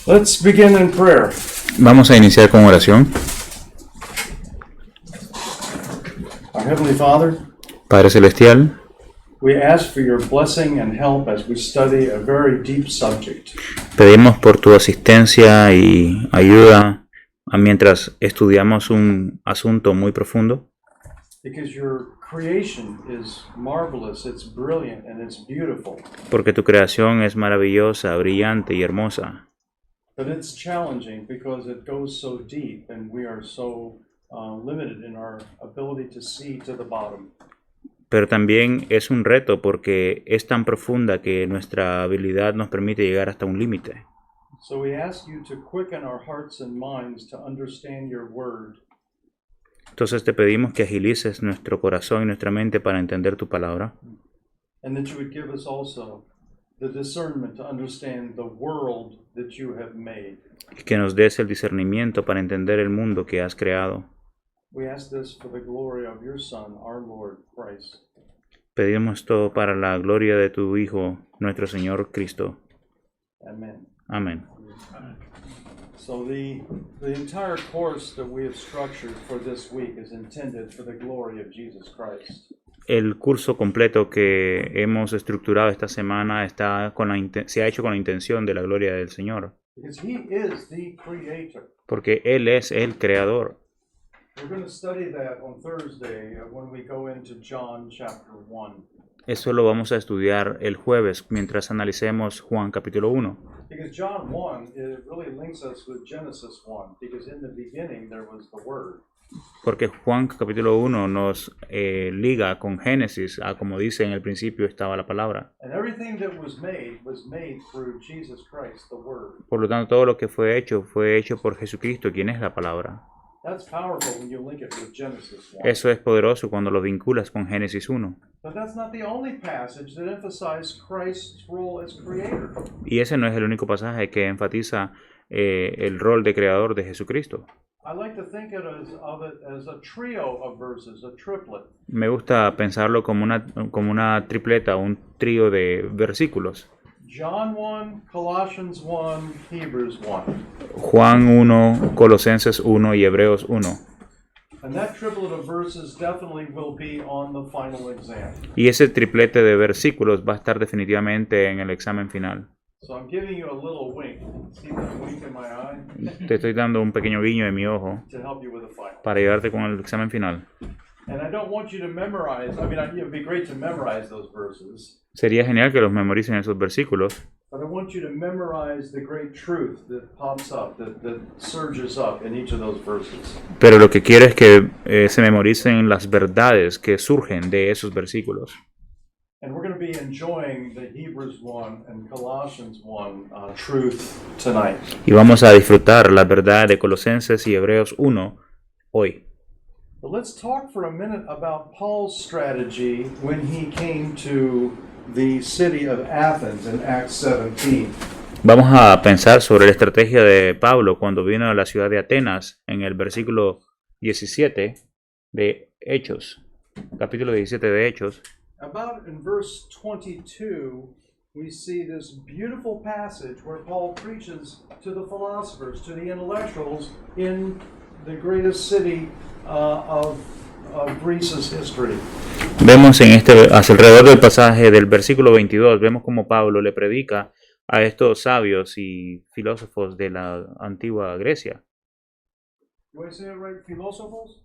Let's begin in prayer. Vamos a iniciar con oración. Our Heavenly Father, Padre Celestial, we ask for your blessing and help as we study a very deep subject. pedimos por tu asistencia y ayuda mientras estudiamos un asunto muy profundo, Because your creation is marvelous, it's brilliant, and it's beautiful. porque tu creación es maravillosa, brillante y hermosa, But it's challenging because it goes so deep and we are so limited in our ability to see to the bottom. pero también es un reto porque es tan profunda que nuestra habilidad nos permite llegar hasta un límite. So we ask you to quicken our hearts and minds to understand your word. Entonces te pedimos que agilices nuestro corazón y nuestra mente para entender tu palabra, And that you would give us also the discernment to understand the world that you have made. y que nos des el discernimiento para entender el mundo que has creado. We ask this for the glory of your Son, our Lord Christ. Pedimos todo para la gloria de tu Hijo, nuestro Señor Cristo. Amen. Amén. So the entire course that we have structured for this week is intended for the glory of Jesus Christ. El curso completo que hemos estructurado esta semana está se ha hecho con la intención de la gloria del Señor, Because he is the creator. porque Él es el creador. We're going to study that on Thursday when we go into John chapter 1. Eso lo vamos a estudiar el jueves mientras analicemos Juan capítulo 1. Because John 1, it really links us with Genesis 1. Because in the beginning there was the Word. Porque Juan capítulo 1 nos liga con Génesis, como dice en el principio estaba la palabra. And everything that was made through Jesus Christ, the Word. Por lo tanto, todo lo que fue hecho por Jesucristo, quien es la palabra. That's powerful when you link it with Genesis 1. Eso es poderoso cuando lo vinculas con Génesis 1. But that's not the only passage that emphasizes Christ's role as creator. Y ese no es el único pasaje que enfatiza el rol de creador de Jesucristo. I like to think of it as a trio of verses, a triplet. Me gusta pensarlo como una tripleta, un trío de versículos. John 1, Colossians 1, Hebrews 1. Juan 1, Colosenses 1 y Hebreos 1. And that triplet of verses definitely will be on the final exam. Y ese triplete de versículos va a estar definitivamente en el examen final. So I'm giving you a little wink. See that wink in my eye? Te estoy dando un pequeño guiño de mi ojo To help you with the final. para ayudarte con el examen final. And I don't want you to memorize, it would be great to memorize those verses, Sería genial que los memoricen esos versículos, but I want you to memorize the great truth that pops up, that surges up in each of those verses. pero lo que quiero es que se memoricen las verdades que surgen de esos versículos. And we're going to be enjoying the Hebrews 1 and Colossians 1 truth tonight. Y vamos a disfrutar la verdad de Colosenses y Hebreos 1 hoy. But let's talk for a minute about Paul's strategy when he came to the city of Athens in Acts 17. Vamos a pensar sobre la estrategia de Pablo cuando vino a la ciudad de Atenas en el versículo 17 de Hechos, capítulo 17 de Hechos. About in verse 22, we see this beautiful passage where Paul preaches to the philosophers, to the intellectuals in the greatest city of Greece's history. Vemos hacia alrededor del pasaje del versículo 22, vemos como Pablo le predica a estos sabios y filósofos de la antigua Grecia. Do I say it right? Philosophos?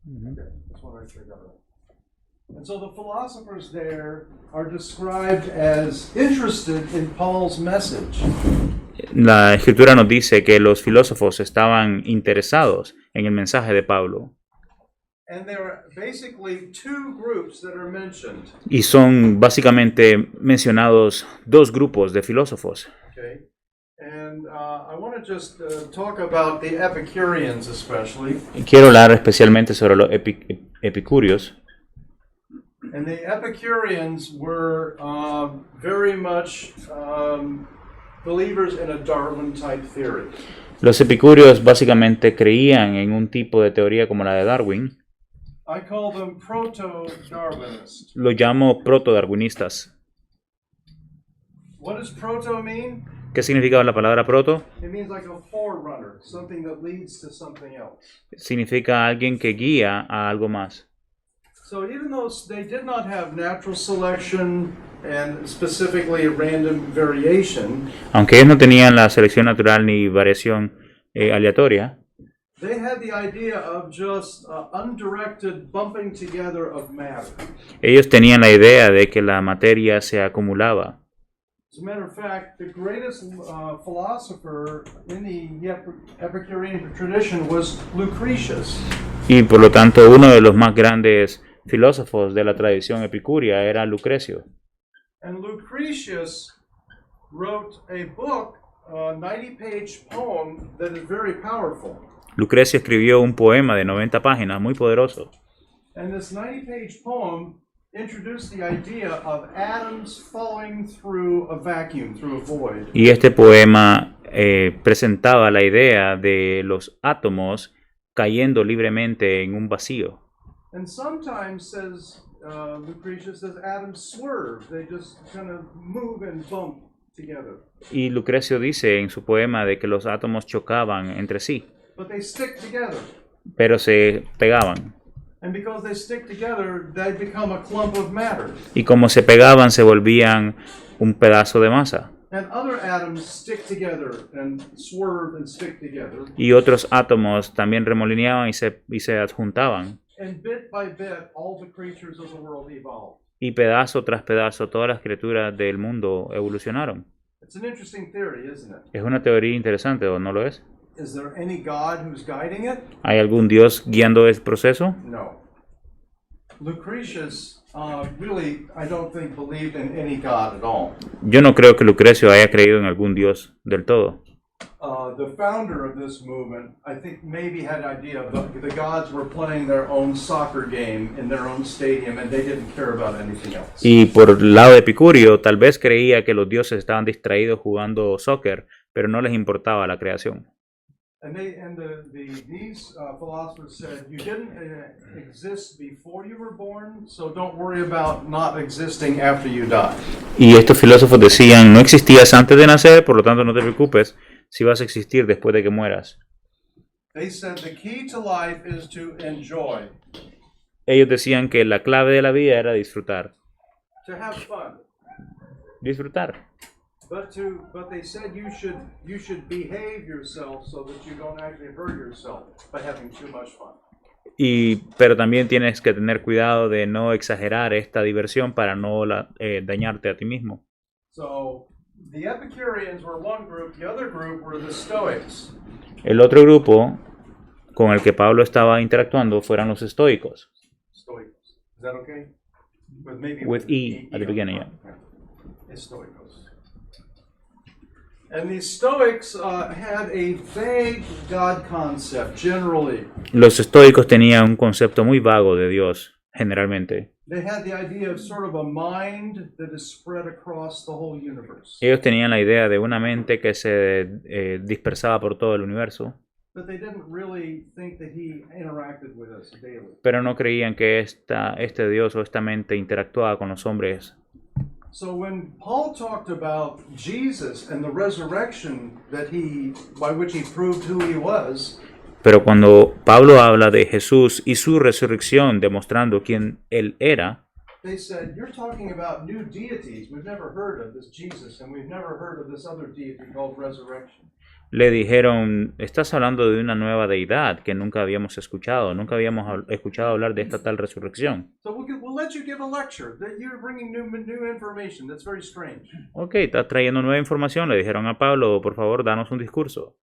Okay, that's what I figured out. And so the philosophers there are described as interested in Paul's message. La escritura nos dice que los filósofos estaban interesados en el mensaje de Pablo. And there are basically two groups that are mentioned. Y son básicamente mencionados dos grupos de filósofos. Okay. And I want to just talk about the Epicureans especially. Quiero hablar especialmente sobre los epicúreos. And the Epicureans were very much believers in a Darwin-type theory. Los epicúreos básicamente creían en un tipo de teoría como la de Darwin. I call them Lo llamo proto-darwinistas. What does proto mean? ¿Qué significa la palabra proto? It means like a forerunner, something that leads to something else. Significa alguien que guía a algo más. So even though they did not have natural selection and specifically random variation, Aunque ellos no tenían la selección natural ni variación aleatoria, they had the idea of just undirected bumping together of matter. ellos tenían la idea de que la materia se acumulaba. As a matter of fact, the greatest philosopher in the Epicurean tradition was Lucretius. Y por lo tanto, uno de los más grandes filósofos de la tradición epicúrea era Lucrecio. And Lucretius wrote a book, a 90-page poem that is very powerful. Lucrecio escribió un poema de 90 páginas muy poderoso. And this 90-page poem introduced the idea of atoms falling through a vacuum, through a void. Y este poema presentaba la idea de los átomos cayendo libremente en un vacío. And sometimes, says Lucretius, says atoms swerve. They just kind of move and bump together. Y Lucrecio dice en su poema de que los átomos chocaban entre sí, But they stick together. pero se pegaban. And because they stick together, they become a clump of matter. Y como se pegaban, se volvían un pedazo de masa. And other atoms stick together and swerve and stick together. Y otros átomos también remolineaban y se adjuntaban. And bit by bit, all the creatures of the world evolved. Y pedazo tras pedazo, todas las criaturas del mundo evolucionaron. It's an interesting theory, isn't it? Es una teoría interesante, ¿o no lo es? Is there any God who's guiding it? ¿Hay algún Dios guiando el proceso? No. Lucretius really, I don't think, believed in any God at all. Yo no creo que Lucrecio haya creído en algún Dios del todo. The founder of this movement, I think, maybe had an idea of the gods were playing their own soccer game in their own stadium and they didn't care about anything else. Y por el lado de Epicurio, tal vez creía que los dioses estaban distraídos jugando soccer, pero no les importaba la creación. And these philosophers said, you didn't exist before you were born, so don't worry about not existing after you die. Y estos filósofos decían, no existías antes de nacer, por lo tanto no te preocupes si vas a existir después de que mueras. They said the key to life is to enjoy, Ellos decían que la clave de la vida era disfrutar. to have fun. Disfrutar. But they said you should behave yourself so that you don't actually hurt yourself by having too much fun. Pero también tienes que tener cuidado de no exagerar esta diversión para no dañarte a ti mismo. So the Epicureans were one group, the other group were the Stoics. El otro grupo con el que Pablo estaba interactuando fueron los estoicos. Stoicos. Is that okay? With E at the beginning, yeah. Stoicos. And the Stoics had a vague God concept, generally. Los estoicos tenían un concepto muy vago de Dios, generalmente. They had the idea of sort of a mind that is spread across the whole universe. Ellos tenían la idea de una mente que se dispersaba por todo el universo, But they didn't really think that he interacted with us daily. pero no creían que este Dios o esta mente interactuaba con los hombres. So when Paul talked about Jesus and the resurrection by which he proved who he was, Pero cuando Pablo habla de Jesús y su resurrección demostrando quién él era, they said, you're talking about new deities. We've never heard of this Jesus, and we've never heard of this other deity called resurrection. le dijeron, estás hablando de una nueva deidad que nunca habíamos escuchado escuchado hablar de esta tal resurrección. So we'll let you give a lecture. That you're bringing new information. That's very strange. Ok, estás trayendo nueva información, le dijeron a Pablo, por favor, danos un discurso.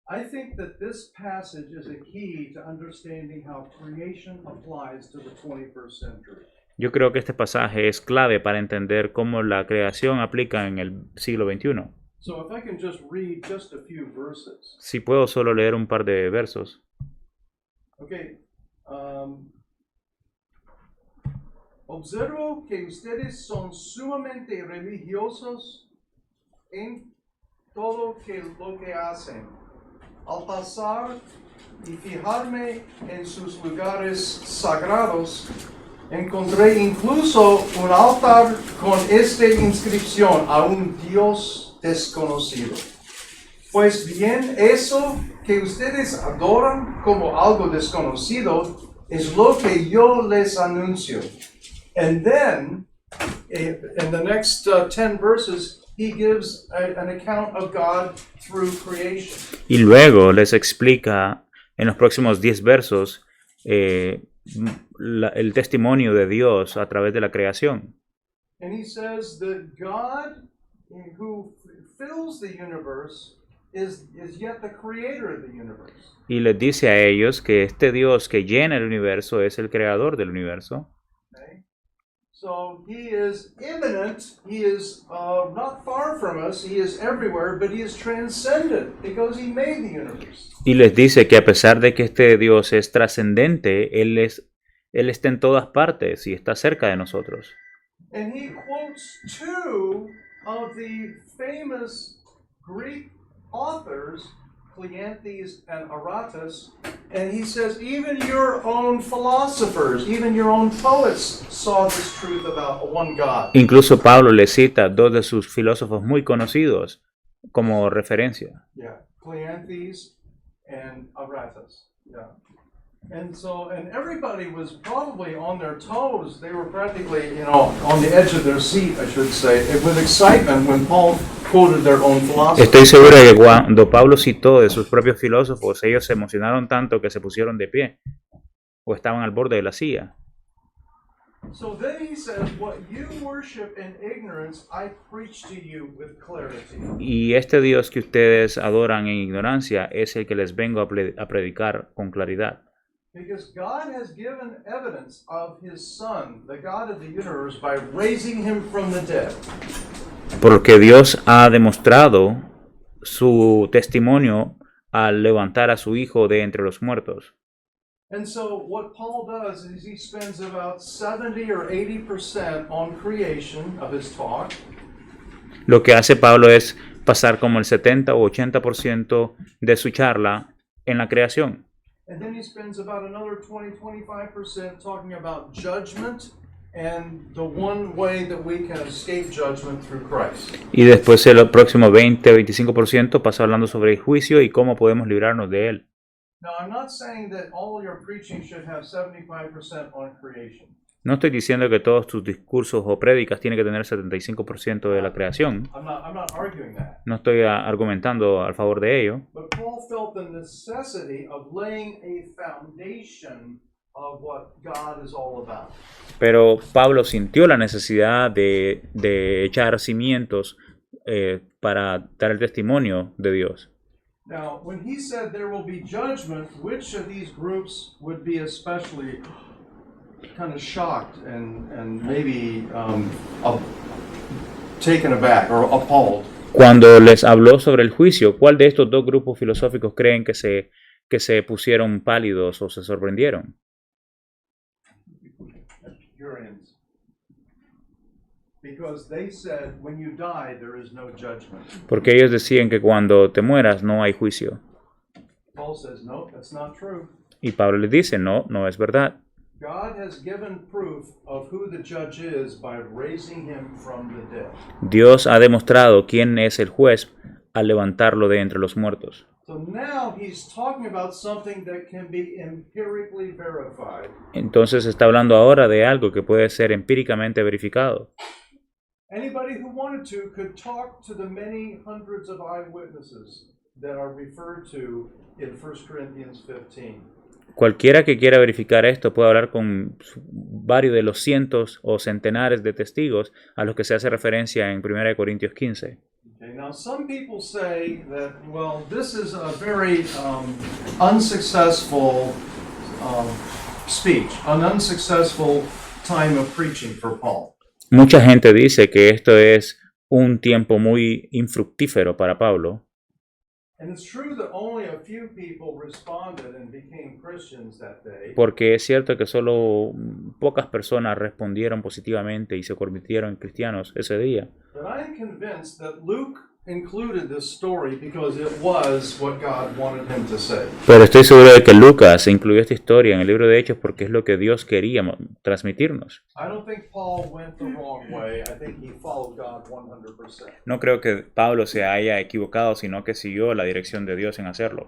I think that this passage is a key to understanding how creation applies to the 21st century. Yo creo que este pasaje es clave para entender cómo la creación aplica en el siglo XXI. So if I can just read just a few verses. Si puedo solo leer un par de versos. Okay. Observo que ustedes son sumamente religiosos en todo lo que hacen. Al pasar y fijarme en sus lugares sagrados, encontré incluso un altar con esta inscripción: a un Dios desconocido. Pues bien, eso que ustedes adoran como algo desconocido es lo que yo les anuncio. And then, in the next 10 verses, he gives an account of God through creation. Y luego les explica en los próximos 10 versos el testimonio de Dios a través de la creación. And he says that God, who fills the universe, is yet the creator of the universe. Y les dice a ellos que este Dios que llena el universo es el creador del universo. Okay? So he is immanent, he is not far from us, he is everywhere, but he is transcendent because he made the universe. Y les dice que a pesar de que este Dios es trascendente, Él está en todas partes y está cerca de nosotros. And he quotes two of the famous Greek authors, Cleanthes and Aratus, and he says, even your own philosophers, even your own poets saw this truth about one God. Incluso Pablo le cita dos de sus filósofos muy conocidos como referencia. Yeah, Cleanthes and Aratus. Yeah. And everybody was probably on their toes. They were practically, on the edge of their seat, I should say, with excitement when Paul quoted their own philosophy. Estoy seguro de que cuando Pablo citó de sus propios filósofos, ellos se emocionaron tanto que se pusieron de pie o estaban al borde de la silla. So then he says, what you worship in ignorance, I preach to you with clarity. Y este Dios que ustedes adoran en ignorancia es el que les vengo a predicar con claridad. Because God has given evidence of his Son, the God of the universe, by raising him from the dead. Porque Dios ha demostrado su testimonio al levantar a su Hijo de entre los muertos. And so what Paul does is he spends about 70 or 80% on creation of his talk. Lo que hace Pablo es pasar como el 70 o 80% de su charla en la creación. And then he spends about another 20-25% talking about judgment and the one way that we can escape judgment through Christ. Y después el próximo 20-25% pasa hablando sobre el juicio y cómo podemos librarnos de él. Now, I'm not saying that all your preaching should have 75% on creation. No estoy diciendo que todos tus discursos o prédicas tienen que tener 75% de la creación. I'm not arguing that. No estoy argumentando al favor de ello. But Paul felt the necessity of laying a foundation of what God is all about. Pero Pablo sintió la necesidad de echar cimientos para dar el testimonio de Dios. Now, when he said there will be judgment, which of these groups would be especially kind of shocked and maybe taken aback or appalled? Cuando les habló sobre el juicio, ¿cuál de estos dos grupos filosóficos creen que se pusieron pálidos o se sorprendieron? Epicureans. Because they said when you die there is no judgment. Porque ellos decían que cuando te mueras no hay juicio. Paul says, no, that's not true. Y Pablo les dice, no, no es verdad. God has given proof of who the judge is by raising him from the dead. Dios ha demostrado quién es el juez al levantarlo de entre los muertos. So now he's talking about something that can be empirically verified. Entonces está hablando ahora de algo que puede ser empíricamente verificado. Anybody who wanted to could talk to the many hundreds of eyewitnesses that are referred to in 1 Corinthians 15. Cualquiera que quiera verificar esto puede hablar con varios de los cientos o centenares de testigos a los que se hace referencia en 1 Corintios 15. Okay, now some people say that, well, this is a very unsuccessful speech, an unsuccessful time of preaching for Paul. Mucha gente dice que esto es un tiempo muy infructífero para Pablo. And it's true that only a few people responded and became Christians that day. Porque es cierto que solo pocas personas respondieron positivamente y se convirtieron en cristianos ese día. But I'm convinced that Luke included this story because it was what God wanted him to say. Pero estoy seguro de que Lucas incluyó esta historia en el libro de Hechos porque es lo que Dios quería transmitirnos. I don't think Paul went the wrong way. I think he followed God 100%. No creo que Pablo se haya equivocado, sino que siguió la dirección de Dios en hacerlo.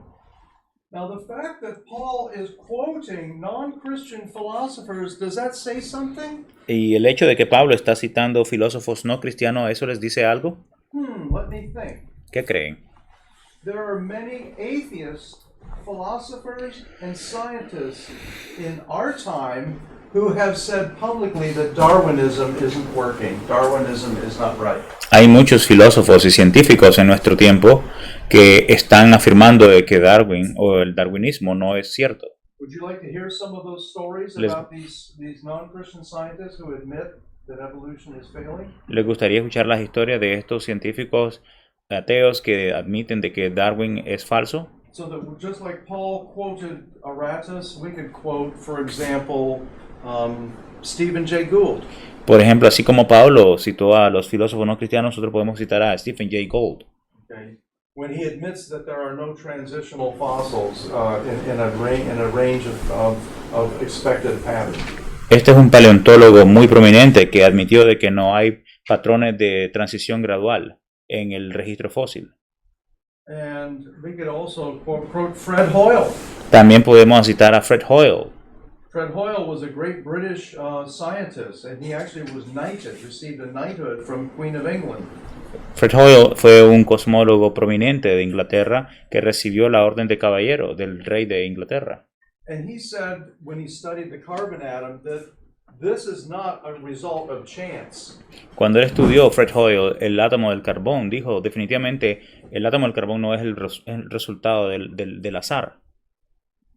Now, the fact that Paul is quoting non-Christian philosophers, does that say something? Y el hecho de que Pablo está citando filósofos no cristianos, ¿eso les dice algo? Let me think. ¿Qué creen? There are many atheist philosophers and scientists in our time who have said publicly that Darwinism isn't working. Darwinism is not right. Hay muchos filósofos y científicos en nuestro tiempo que están afirmando de que Darwin o el darwinismo no es cierto. Would you like to hear some of those stories Les- about these non-Christian scientists who admit that evolution is failing? ¿Les gustaría escuchar las historias de estos científicos ateos que admiten de que Darwin es falso? So that just like Paul quoted Aratus, we could quote, for example, Stephen Jay Gould. Por ejemplo, así como Pablo citó a los filósofos no cristianos, nosotros podemos citar a Stephen Jay Gould, Okay. When he admits that there are no transitional fossils in a range of expected patterns. Este es un paleontólogo muy prominente que admitió de que no hay patrones de transición gradual en el registro fósil. And we could also quote Fred Hoyle. También podemos citar a Fred Hoyle. Fred Hoyle was a great British scientist, and he actually was knighted, received a knighthood from Queen of England. Fred Hoyle fue un cosmólogo prominente de Inglaterra que recibió la orden de caballero del rey de Inglaterra. And he said, when he studied the carbon atom, that this is not a result of chance. Cuando él estudió, Fred Hoyle, el átomo del carbón, dijo definitivamente el átomo del carbón no es el resultado del azar.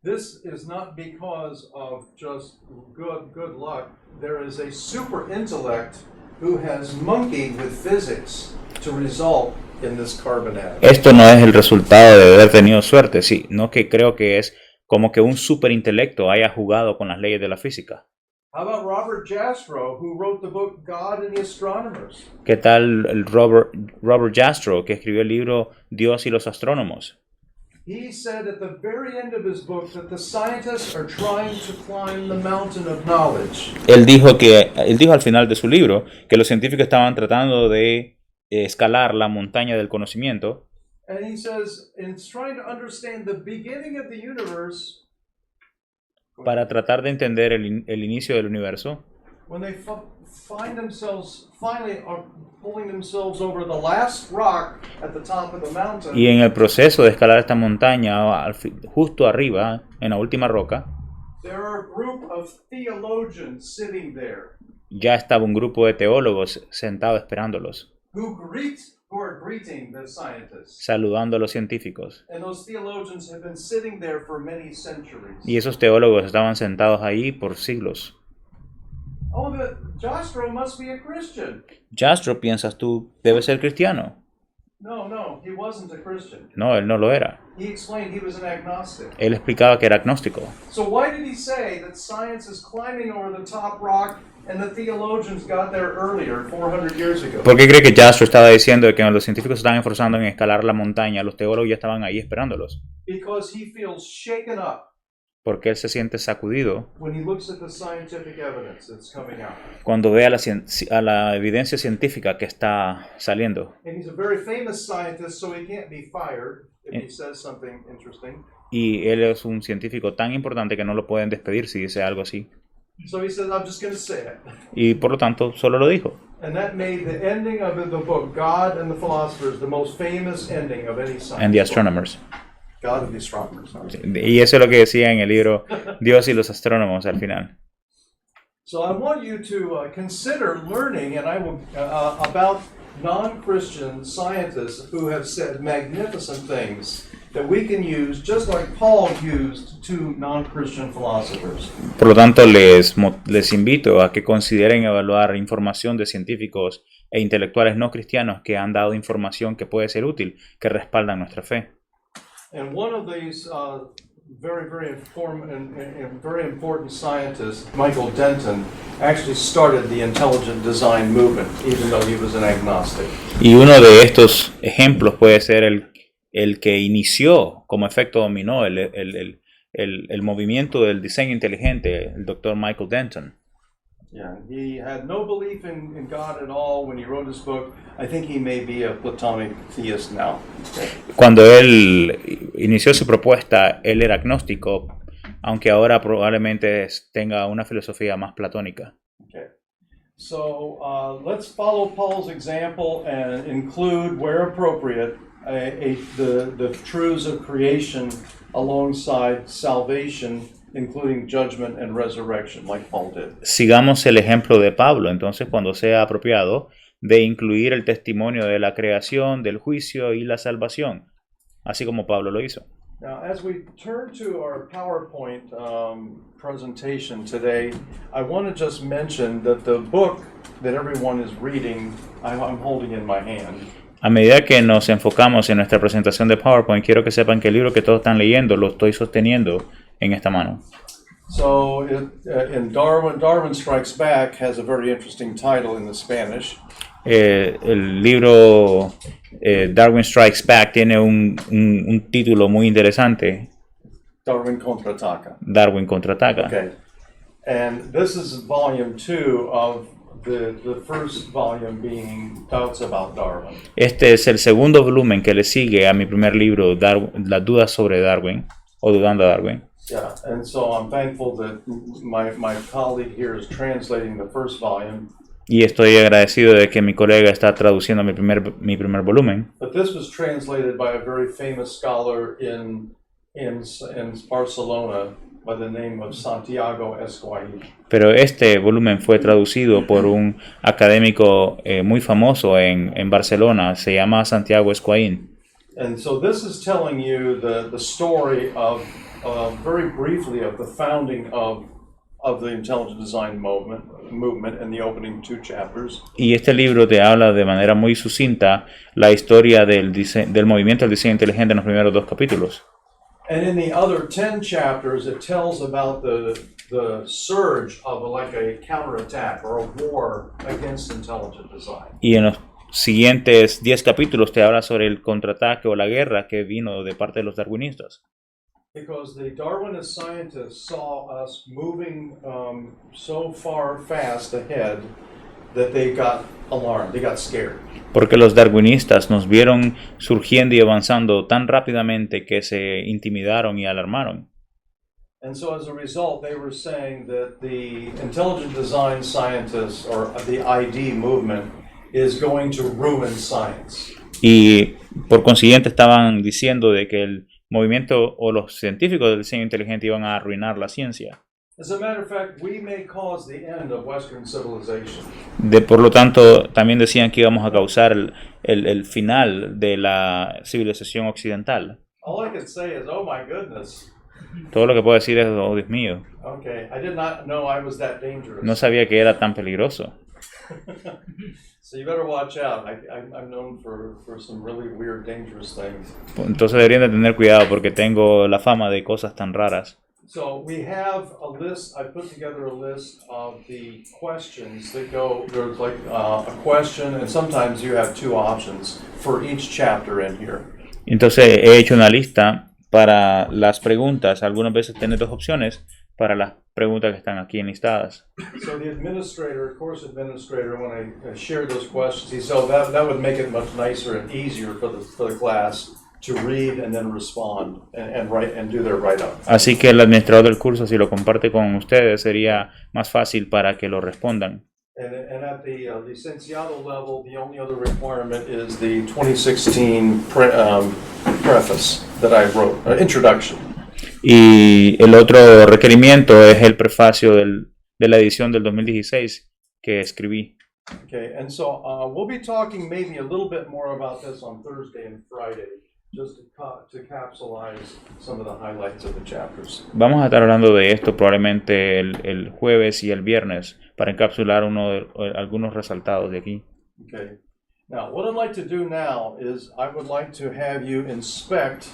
This is not because of just good luck. There is a super intellect who has monkeyed with physics to result in this carbon atom. Esto no es el resultado de haber tenido suerte, sí, no, que creo que es como que un superintelecto haya jugado con las leyes de la física. How about Robert Jastrow, who wrote the book God and the Astronomers? ¿Qué tal el Robert Jastrow, que escribió el libro Dios y los astrónomos? He said at the very end of his book that the scientists are trying to climb the mountain of knowledge. Él dijo al final de su libro que los científicos estaban tratando de escalar la montaña del conocimiento. And he says, in trying to understand the beginning of the universe, Para tratar de entender el inicio del universo, when they find themselves finally are pulling themselves over the last rock at the top of the mountain, y en el proceso de escalar esta montaña, justo arriba, en la última roca, there are a group of theologians sitting there ya estaba un grupo de teólogos sentado esperándolos, who are greeting the scientists. saludando a los científicos. And those theologians have been sitting there for many centuries. Y esos teólogos estaban sentados ahí por siglos. Oh, Jastrow must be a Christian. Jastrow, piensas tú, debe ser cristiano. No, he wasn't a Christian. No, él no lo era. He explained he was an agnostic. Él explicaba que era agnóstico. So why did he say that science is climbing over the top rock and the theologians got there earlier, 400 years ago? ¿Por qué cree que Jastrow estaba diciendo que los científicos estaban esforzando en escalar la montaña, los teólogos ya estaban ahí esperándolos? Because he feels shaken up Porque él se siente sacudido when he looks at the scientific evidence that's coming out. cuando ve a la evidencia científica que está saliendo. And he's a very famous scientist, so he can't be fired if he says something interesting. Y él es un científico tan importante que no lo pueden despedir si dice algo así. So he says, I'm just going to say it. Y por lo tanto, solo lo dijo. And that made the ending of the book, God and the Philosophers, the most famous ending of any science And the book. Astronomers. God and the Astronomers. Sorry. Y eso es lo que decía en el libro Dios y los astrónomos al final. So I want you to consider learning, and I will about non-Christian scientists who have said magnificent things that we can use, just like Paul used to non-Christian philosophers. Por lo tanto, les invito a que consideren evaluar información de científicos e intelectuales no cristianos que han dado información que puede ser útil, que respaldan nuestra fe. And one of these very important scientist, Michael Denton, actually started the intelligent design movement, even though he was an agnostic. Y uno de estos ejemplos puede ser el que inició como efecto dominó el movimiento del diseño inteligente, el doctor Michael Denton. Yeah, he had no belief in God at all when he wrote his book. I think he may be a Platonic theist now. Okay. Cuando él inició su propuesta, él era agnóstico, aunque ahora probablemente tenga una filosofía más platónica. Okay. So let's follow Paul's example and include, where appropriate, the truths of creation alongside salvation, including judgment and resurrection, like Paul did. Sigamos el ejemplo de Pablo, entonces, cuando sea apropiado, de incluir el testimonio de la creación, del juicio y la salvación, así como Pablo lo hizo. Now, as we turn to our PowerPoint presentation today, I want to just mention that the book that everyone is reading, I'm holding in my hand. A medida que nos enfocamos en nuestra presentación de PowerPoint, quiero que sepan que el libro que todos están leyendo lo estoy sosteniendo en esta mano. So, in Darwin Strikes Back has a very interesting title in the Spanish. El libro Darwin Strikes Back tiene un título muy interesante. Darwin Contraataca. Darwin contraataca. Okay. And this is volume 2 of the first volume being Doubts About Darwin. Este es el segundo volumen que le sigue a mi primer libro, Las dudas sobre Darwin, o Dudando a Darwin. Yeah, and so I'm thankful that my colleague here is translating the first volume. Y estoy agradecido de que mi colega está traduciendo mi primer volumen. But this was translated by a very famous scholar in Barcelona by the name of Santiago Esquahí. Pero este volumen fue traducido por un académico muy famoso en Barcelona, se llama Santiago Esquahí. And so this is telling you the story of, very briefly, of the founding of the intelligent design movement in the opening 2 chapters. Y este libro te habla de manera muy sucinta la historia del movimiento del diseño inteligente en los primeros 2 capítulos. And in the other 10 chapters, it tells about the surge of like a counterattack or a war against intelligent design. Y en los siguientes 10 capítulos te habla sobre el contraataque o la guerra que vino de parte de los darwinistas. Because the Darwinist scientists saw us moving so far fast ahead that they got alarmed, they got scared. Porque los darwinistas nos vieron surgiendo y avanzando tan rápidamente que se intimidaron y alarmaron. And so as a result, they were saying that the intelligent design scientists, or the ID movement, is going to ruin science. Y por consiguiente estaban diciendo de que el movimiento o los científicos del diseño inteligente iban a arruinar la ciencia. As a matter of fact, we may cause the end of Western civilization. Por lo tanto, también decían que íbamos a causar el final de la civilización occidental. All I can say is, oh my goodness. Todo lo que puedo decir es, oh Dios mío. Okay, I did not know I was that dangerous. No sabía que era tan peligroso. So you better watch out. I'm known for some really weird, dangerous things. Entonces deberían de tener cuidado porque tengo la fama de cosas tan raras. So we have a list. I put together a list of the questions that go. There's like a question, and sometimes you have 2 options for each chapter in here. Entonces he hecho una lista para las preguntas. Algunas veces tiene 2 opciones para las preguntas que están aquí enlistadas. So the administrator, course administrator, when I shared those questions, he said, "Oh, that would make it much nicer and easier for the class to read and then respond and write and do their write-up." Así que el administrador del curso, si lo comparte con ustedes, sería más fácil para que lo respondan. And at the licenciado level, the only other requirement is the 2016 preface that I wrote, introduction. Y el otro requerimiento es el prefacio de la edición del 2016 que escribí. Okay, and so we'll be talking maybe a little bit more about this on Thursday and Friday, just to capsulize some of the highlights of the chapters. Vamos a estar hablando de esto probablemente el jueves y el viernes para encapsular algunos resaltados de aquí. Okay. Now, what I'd like to do now is I would like to have you inspect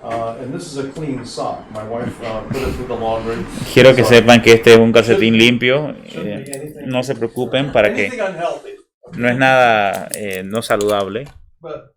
And this is a clean sock. My wife put it through the laundry. Quiero que So, sepan que este es un calcetín limpio. shouldn't be anything- No se preocupen para que anything unhealthy. no es nada no saludable. But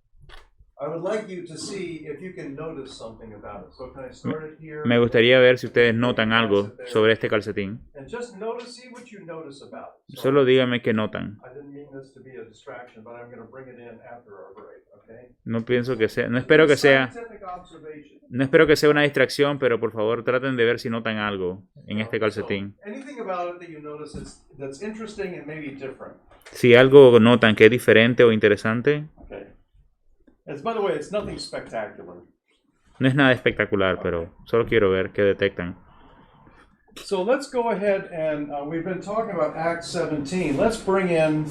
I would like you to see if you can notice something about it. So can I start it here? Me gustaría ver si ustedes notan algo sobre este calcetín. And just notice, see what you notice about it. So, Solo díganme qué notan. I didn't mean this to be a distraction, but I'm going to bring it in after our break, okay? No pienso que sea, no espero que sea, Scientific observation. no espero que sea una distracción, pero por favor traten de ver si notan algo en este calcetín. So, anything about it that you notice that's interesting and maybe different. Si algo notan que es diferente o interesante, Okay. By the way, it's nothing spectacular. no es nada espectacular, pero solo quiero ver qué detectan. So let's go ahead and we've been talking about Acts 17. Let's bring in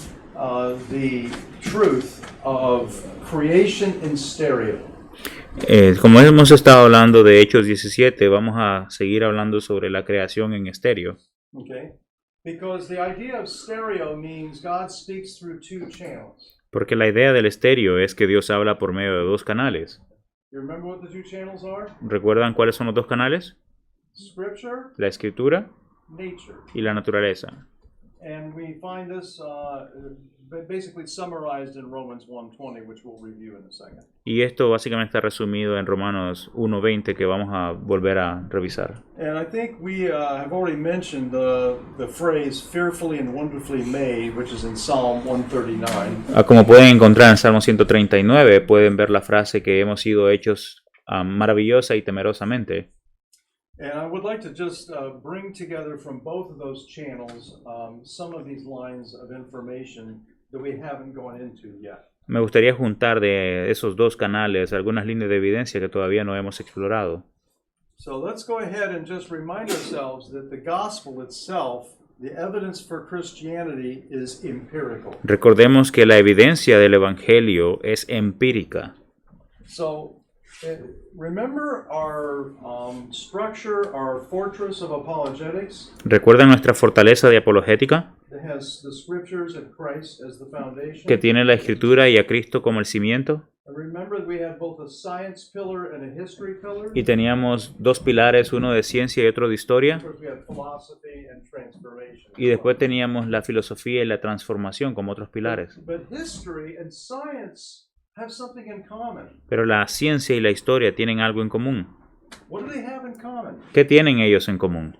the truth of creation in stereo. Como hemos estado hablando de Hechos 17, vamos a seguir hablando sobre la creación en estéreo. Okay? Because the idea of stereo means God speaks through two channels. Porque la idea del estéreo es que Dios habla por medio de dos canales. You remember what the two channels are? ¿Recuerdan cuáles son los dos canales? Scripture, La escritura nature. y la naturaleza. And we find this basically summarized in Romans 1:20, which we'll review in a second. Y esto básicamente está resumido en Romanos 1:20 que vamos a volver a revisar. And I think we have already mentioned the phrase fearfully and wonderfully made, which is in Psalm 139. Como pueden encontrar en Salmo 139, pueden ver la frase que hemos sido hechos maravillosa y temerosamente. And I would like to just bring together from both of those channels some of these lines of information that we haven't gone into yet. Me gustaría juntar de esos dos canales algunas líneas de evidencia que todavía no hemos explorado. So let's go ahead and just remind ourselves that the gospel itself, the evidence for Christianity, is empirical. Recordemos que la evidencia del Evangelio es empírica. So remember our structure, our fortress of apologetics ¿Recuerdan nuestra fortaleza de apologética? that has the scriptures and Christ as the foundation? Que tiene la escritura y a Cristo como el cimiento. And remember that we had both a science pillar and a history pillar. Y teníamos dos pilares, uno de ciencia y otro de historia. Of course, we had philosophy and transformation. Y después teníamos la filosofía y la transformación como otros pilares. But history and science have something in common. Pero la ciencia y la historia tienen algo en común. What do they have in common? ¿Qué tienen ellos en común?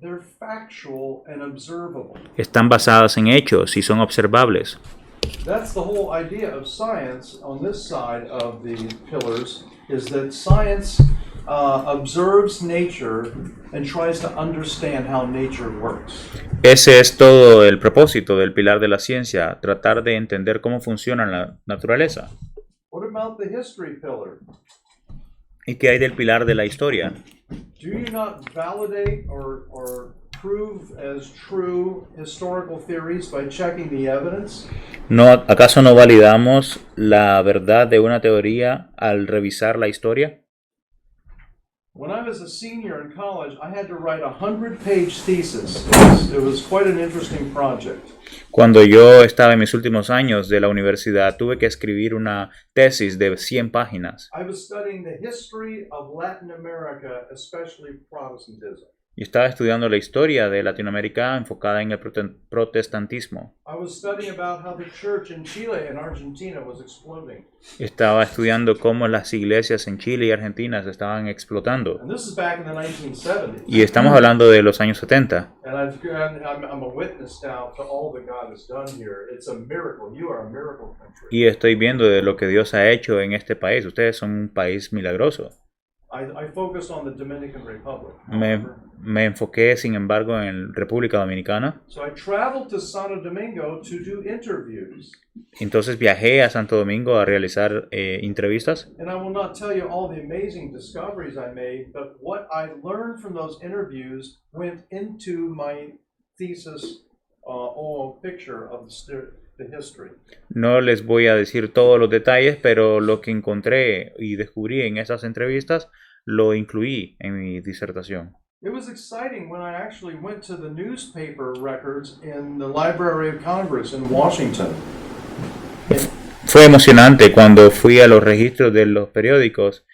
They're factual and observable. Están basadas en hechos y son observables. That's the whole idea of science on this side of the pillars, is that science observes nature and tries to understand how nature works. Ese es todo el propósito del pilar de la ciencia, tratar de entender cómo funciona la naturaleza. What about the history pillar? ¿Y qué hay del pilar de la historia? Do you not validate or prove as true historical theories by checking the evidence? ¿No, acaso no validamos la verdad de una teoría al revisar la historia? When I was a senior in college, I had to write a 100-page thesis. It was quite an interesting project. Cuando yo estaba en mis últimos años de la universidad, tuve que escribir una tesis de 100 páginas. I was studying the history of Latin America, especially Protestantism. Y estaba estudiando la historia de Latinoamérica enfocada en el protestantismo. I was studying about how the church in Chile and Argentina was exploding. Estaba estudiando cómo las iglesias en Chile y Argentina se estaban explotando. And this is back in the 1970s. Y estamos hablando de los años 70. And I'm a witness now to all that God has done here. It's a miracle. You are a miracle country. Y estoy viendo de lo que Dios ha hecho en este país. Ustedes son un país milagroso. I focused on the Dominican Republic. Me enfoqué, sin embargo, en República Dominicana. So I traveled to Santo Domingo to do interviews. Entonces viajé a Santo Domingo a realizar entrevistas. And I will not tell you all the amazing discoveries I made, but what I learned from those interviews went into my thesis or picture of the history. No les voy a decir todos los detalles, pero lo que encontré y descubrí en esas entrevistas lo incluí en mi disertación. It was exciting when I actually went to the newspaper records in the Library of Congress in Washington. Fue emocionante cuando fui a los registros de los periódicos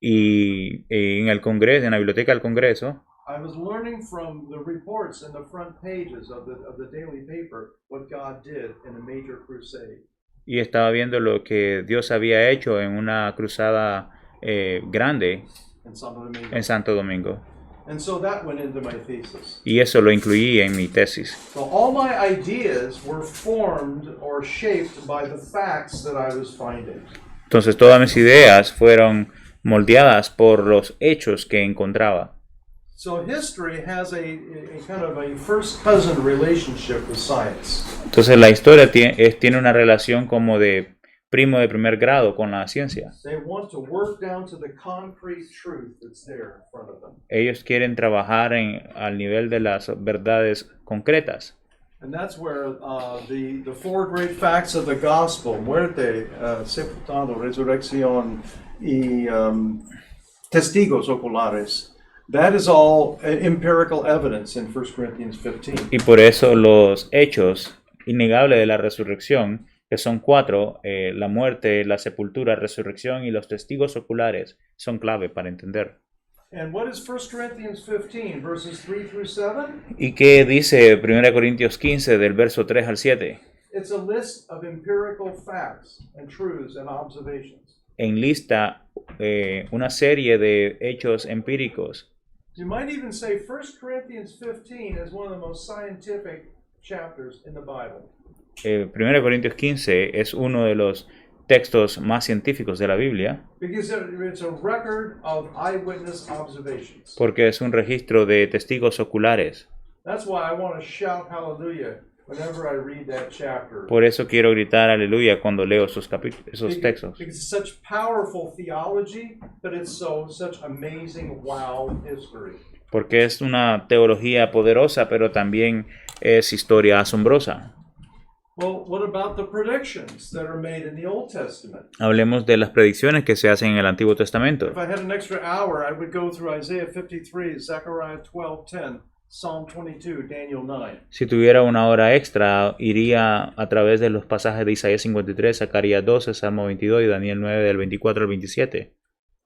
y en el Congreso, en la biblioteca del Congreso, I was learning from the reports in the front pages of the daily paper what God did in a major crusade. y estaba viendo lo que Dios había hecho en una cruzada grande In Santo Domingo. en Santo Domingo. And so that went into my thesis. Y eso lo incluí en mi tesis. So all my ideas were formed or shaped by the facts that I was finding. Entonces todas mis ideas fueron moldeadas por los hechos que encontraba. So history has a kind of a first cousin relationship with science. Entonces la historia tiene una relación como de primo de primer grado con la ciencia. They want to work down to the concrete truth that's there in front of them. Ellos quieren trabajar al nivel de las verdades concretas. And that's where the four great facts of the gospel, muerte, sepultado, resurrección, y testigos oculares, that is all empirical evidence in 1 Corinthians 15. Y por eso los hechos innegables de la resurrección, que son 4, la muerte, la sepultura, resurrección y los testigos oculares, son clave para entender. And what is 1 Corinthians 15, verses 3 through 7? ¿Y qué dice 1 Corintios 15 del verso 3 al 7? It's a list of empirical facts and truths and observations. Enlista una serie de hechos empíricos. You might even say 1 Corinthians 15 is one of the most scientific chapters in the Bible. 1 Corintios 15 es uno de los textos más científicos de la Biblia, Because it's a record of eyewitness observations. porque es un registro de testigos oculares. That's why I want to shout hallelujah whenever I read that chapter. Por eso quiero gritar aleluya cuando leo esos textos. Because it's such powerful theology, but it's such amazing wow history. Porque es una teología poderosa, pero también es historia asombrosa. Well, what about the predictions that are made in the Old Testament? Hablemos de las predicciones que se hacen en el Antiguo Testamento. If I had an extra hour, I would go through Isaiah 53, Zechariah 12:10, Psalm 22, Daniel 9. Si tuviera una hora extra, iría a través de los pasajes de Isaías 53, Zacarías 12, Salmo 22 y Daniel 9 del 24 al 27.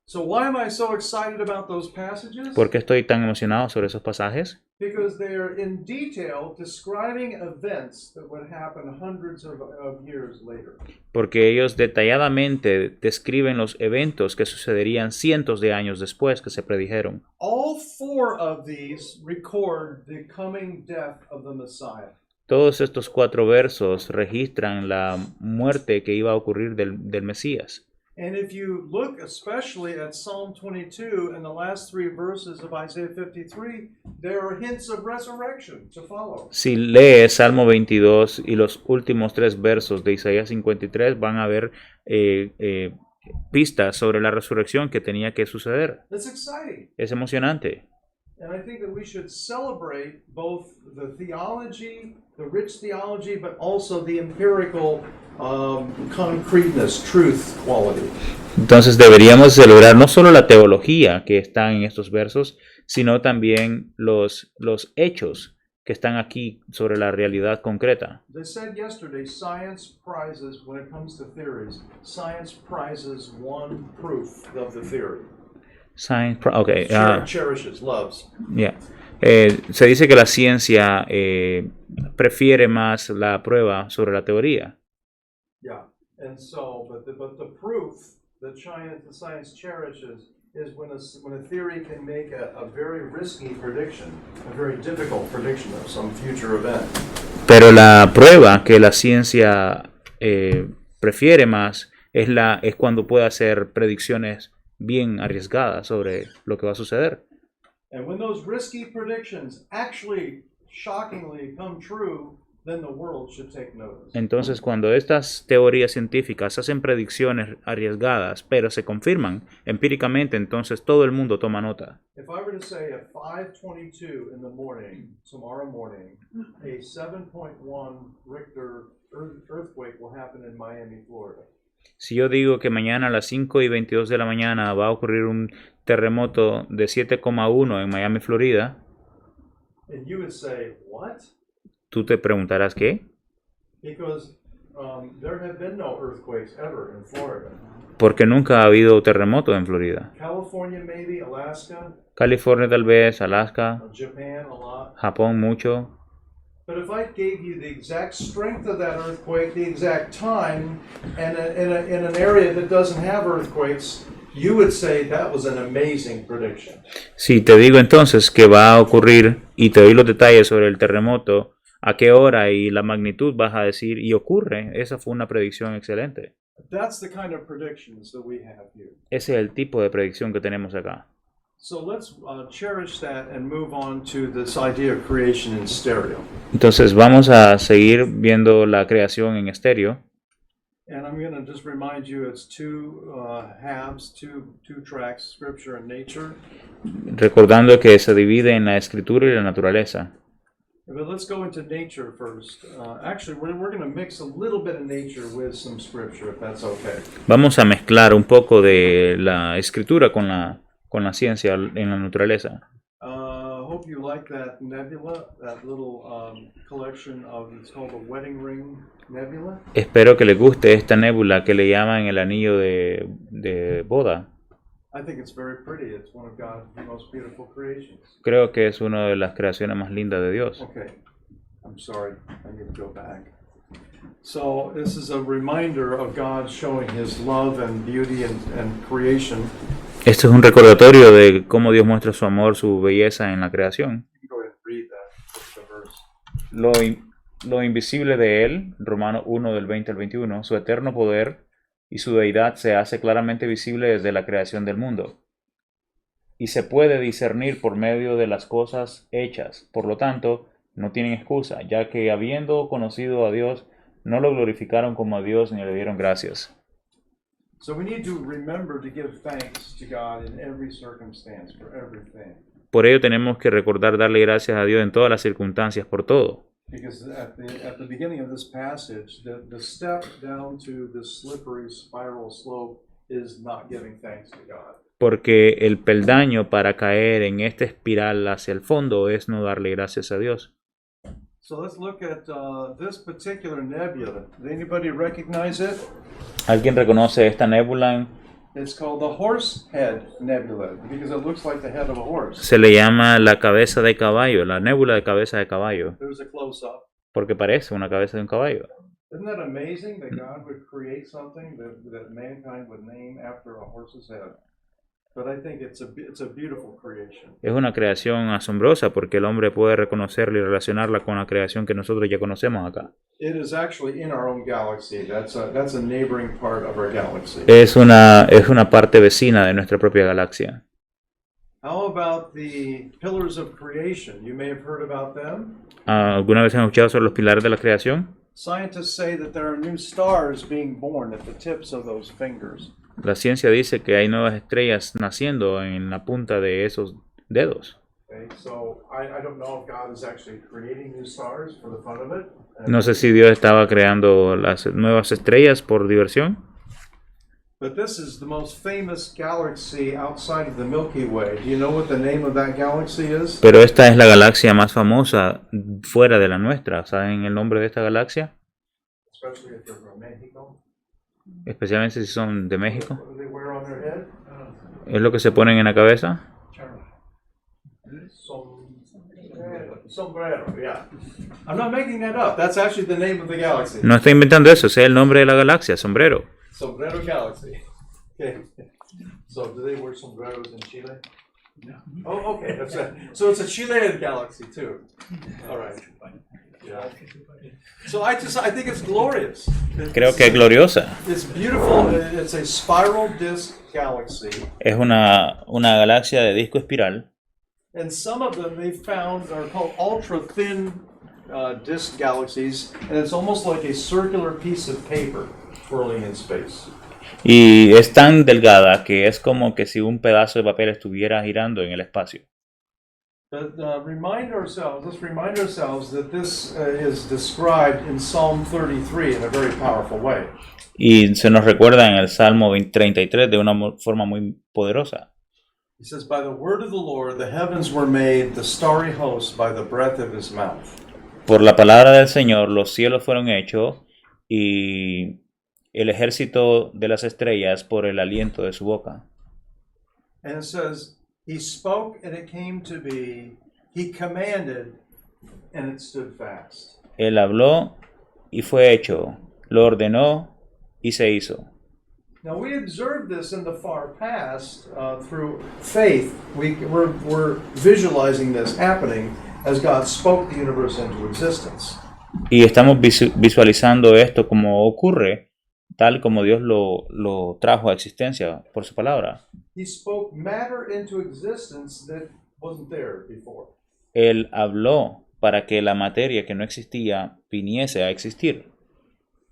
So why am I so excited about those passages? ¿Por qué estoy tan emocionado sobre esos pasajes? Because they are in detail describing events that would happen hundreds of years later. Porque ellos detalladamente describen los eventos que sucederían cientos de años después que se predijeron. All four of these record the coming death of the Messiah. Todos estos 4 versos registran la muerte que iba a ocurrir del Mesías. And if you look especially at Psalm 22 and the last 3 verses of Isaiah 53, there are hints of resurrection to follow. Si lees Salmo 22 y los últimos 3 versos de Isaías 53, van a ver pistas sobre la resurrección que tenía que suceder. That's exciting. Es emocionante. And I think that we should celebrate both the theology, the rich theology, but also the empirical concreteness, truth quality. Entonces deberíamos celebrar no solo la teología que está en estos versos, sino también los hechos que están aquí sobre la realidad concreta. They said yesterday, science prizes, when it comes to theories, science prizes one proof of the theory. Okay, Cherishes, loves. yeah. Se dice que la ciencia prefiere más la prueba sobre la teoría. Yeah, and so, but the proof that science cherishes is when a theory can make a very risky prediction, a very difficult prediction of some future event. Pero la prueba que la ciencia prefiere más es cuando puede hacer predicciones bien arriesgadas sobre lo que va a suceder. And when those risky predictions actually shockingly come true, then the world should take notice. Entonces, cuando estas teorías científicas hacen predicciones arriesgadas, pero se confirman empíricamente, entonces todo el mundo toma nota. If I were to say at 5:22 in the morning, tomorrow morning, a 7.1 Richter earthquake will happen in Miami, Florida. Si yo digo que mañana a las 5:22 de la mañana va a ocurrir un terremoto de 7,1 en Miami, Florida, And you would say, what? tú te preguntarás ¿qué? Because there have been no earthquakes ever in Florida. porque nunca ha habido terremoto en Florida. California maybe, Alaska, California tal vez, Alaska, Japan a lot. Japón mucho. But if I gave you the exact strength of that earthquake, the exact time, and in an area that doesn't have earthquakes, you would say that was an amazing prediction. Si te digo entonces que va a ocurrir y te doy los detalles sobre el terremoto, a qué hora y la magnitud, vas a decir, y ocurre, esa fue una predicción excelente. That's the kind of predictions that we have here. Ese es el tipo de predicción que tenemos acá. So let's cherish that and move on to this idea of creation in stereo. Entonces vamos a seguir viendo la creación en estéreo. And I'm going to just remind you it's two halves, two tracks, scripture and nature. Recordando que se divide en la escritura y la naturaleza. But let's go into nature first. Actually, we're going to mix a little bit of nature with some scripture, if that's okay. Vamos a mezclar un poco de la escritura con la ciencia en la naturaleza. Hope you like that nebula, that little collection of, it's called the Wedding Ring Nebula. Espero que les guste esta nébula que le llaman el anillo de boda. I think it's very pretty. It's one of God's most beautiful creations. Creo que es una de las creaciones más lindas de Dios. Okay, I'm sorry, I need to go back. So this is a reminder of God showing His love and beauty and creation. Esto es un recordatorio de cómo Dios muestra su amor, su belleza en la creación. You can go ahead and read that, the verse. Lo invisible de Él, Romanos 1 del 20 al 21, su eterno poder y su deidad se hace claramente visible desde la creación del mundo. Y se puede discernir por medio de las cosas hechas. Por lo tanto, no tienen excusa, ya que habiendo conocido a Dios, no lo glorificaron como a Dios ni le dieron gracias. So we need to remember to give thanks to God in every circumstance for everything. Por ello tenemos que recordar darle gracias a Dios en todas las circunstancias por todo. Because at the beginning of this passage, the step down to this slippery spiral slope is not giving thanks to God. Porque el peldaño para caer en esta espiral hacia el fondo es no darle gracias a Dios. So let's look at this particular nebula. Does anybody recognize it? ¿Alguien reconoce esta nébula? It's called the Horsehead Nebula because it looks like the head of a horse. Se le llama la cabeza de caballo, la nébula de cabeza de caballo, There's a close-up. porque parece una cabeza de un caballo. Isn't that amazing that God would create something that mankind would name after a horse's head? But I think it's a beautiful creation. Es una creación asombrosa porque el hombre puede reconocerla y relacionarla con la creación que nosotros ya conocemos acá. It is actually in our own galaxy. That's a neighboring part of our galaxy. Es una parte vecina de nuestra propia galaxia. How about the pillars of creation? You may have heard about them. ¿Alguna vez han escuchado sobre los pilares de la creación? Scientists say that there are new stars being born at the tips of those fingers. La ciencia dice que hay nuevas estrellas naciendo en la punta de esos dedos. Okay, so I don't know if God is actually creating new stars for the fun of it. No sé si Dios estaba creando las nuevas estrellas por diversión. But this is the most famous galaxy outside of the Milky Way. Do you know what the name of that galaxy is? Pero esta es la galaxia más famosa fuera de la nuestra. ¿Saben el nombre de esta galaxia? Especially if you're from Mexico. Especialmente si son de México. What do they wear on their head? ¿Es lo que se ponen en la cabeza? Sombrero, yeah. I'm not making that up. That's actually the name of the galaxy. No estoy inventando eso, ese es el nombre de la galaxia, sombrero. Sombrero Galaxy. Okay. So, do they wear sombreros in Chile? No. Oh, okay. That's it. So it's a Chilean galaxy too. All right. Yeah. So I think it's glorious. Creo que es gloriosa. It's beautiful. It's a spiral disk galaxy. Es una galaxia de disco espiral. And some of them they found are called ultra thin disk galaxies, and it's almost like a circular piece of paper swirling in space. Y es tan delgada que es como que si un pedazo de papel estuviera girando en el espacio. But let's remind ourselves that this is described in Psalm 33 in a very powerful way. Y se nos recuerda en el Salmo 33 de una forma muy poderosa. He says, by the word of the Lord, the heavens were made, the starry host by the breath of his mouth. Por la palabra del Señor, los cielos fueron hechos y el ejército de las estrellas por el aliento de su boca. And it says, he spoke and it came to be. He commanded and it stood fast. Él habló y fue hecho, lo ordenó y se hizo. Now we observed this in the far past through faith. We're visualizing this happening as God spoke the universe into existence. Y estamos visualizando esto como ocurre, tal como Dios lo trajo a existencia por su palabra. He spoke matter into existence that wasn't there before. Él habló para que la materia que no existía viniese a existir.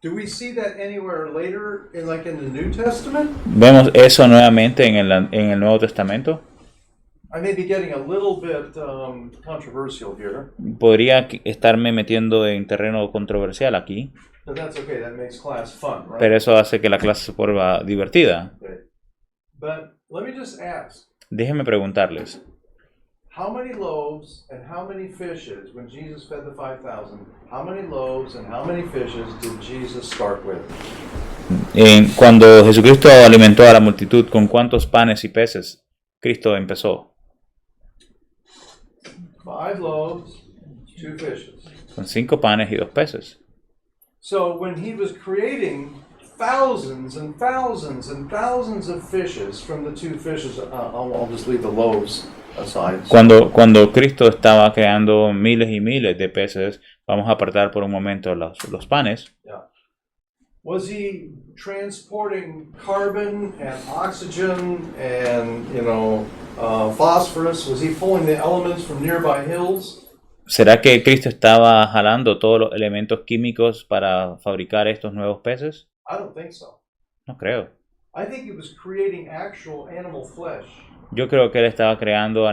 Do we see that anywhere later, like in the New Testament? ¿Vemos eso nuevamente en el Nuevo Testamento? I may be getting a little bit controversial here, Podría estarme metiendo en terreno controversial aquí, but that's okay. That makes class fun, right? pero eso hace que la clase se vuelva divertida. Okay. But let me just ask, Déjenme preguntarles, how many loaves and how many fishes, when Jesus fed the 5,000, how many loaves and how many fishes did Jesus start with? cuando Jesucristo alimentó a la multitud, ¿con cuántos panes y peces Cristo empezó? 5 loaves, 2 fishes. Con 5 panes y 2 peces. So when he was creating thousands and thousands and thousands of fishes from the 2 fishes, I'll just leave the loaves aside. Cuando Cristo estaba creando miles y miles de peces, vamos a apartar por un momento los panes. Yeah. Was he transporting carbon and oxygen and, phosphorus? Was he pulling the elements from nearby hills? ¿Será que Cristo estaba jalando todos los elementos químicos para fabricar estos nuevos peces? I don't think so. No creo. I think he was creating actual animal flesh. Yo creo que él estaba creando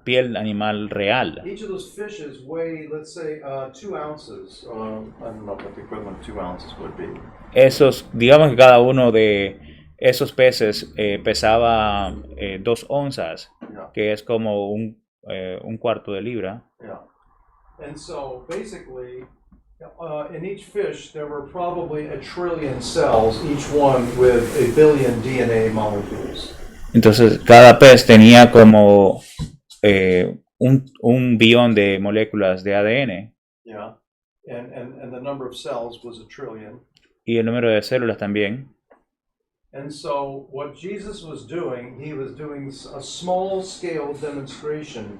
piel animal real. Each of those fishes weigh, let's say, 2 ounces. I don't know what the equivalent of 2 ounces would be. Digamos que cada uno de esos peces pesaba 2 onzas, Yeah. que es como un cuarto de libra. Yeah. And so basically, in each fish, there were probably 1 trillion cells, each one with 1 billion DNA molecules. Entonces, cada pez tenía como un billón de moléculas de ADN. Yeah. And the number of cells was 1 trillion. Y el número de células también. And so what Jesus was doing, he was doing a small-scale demonstration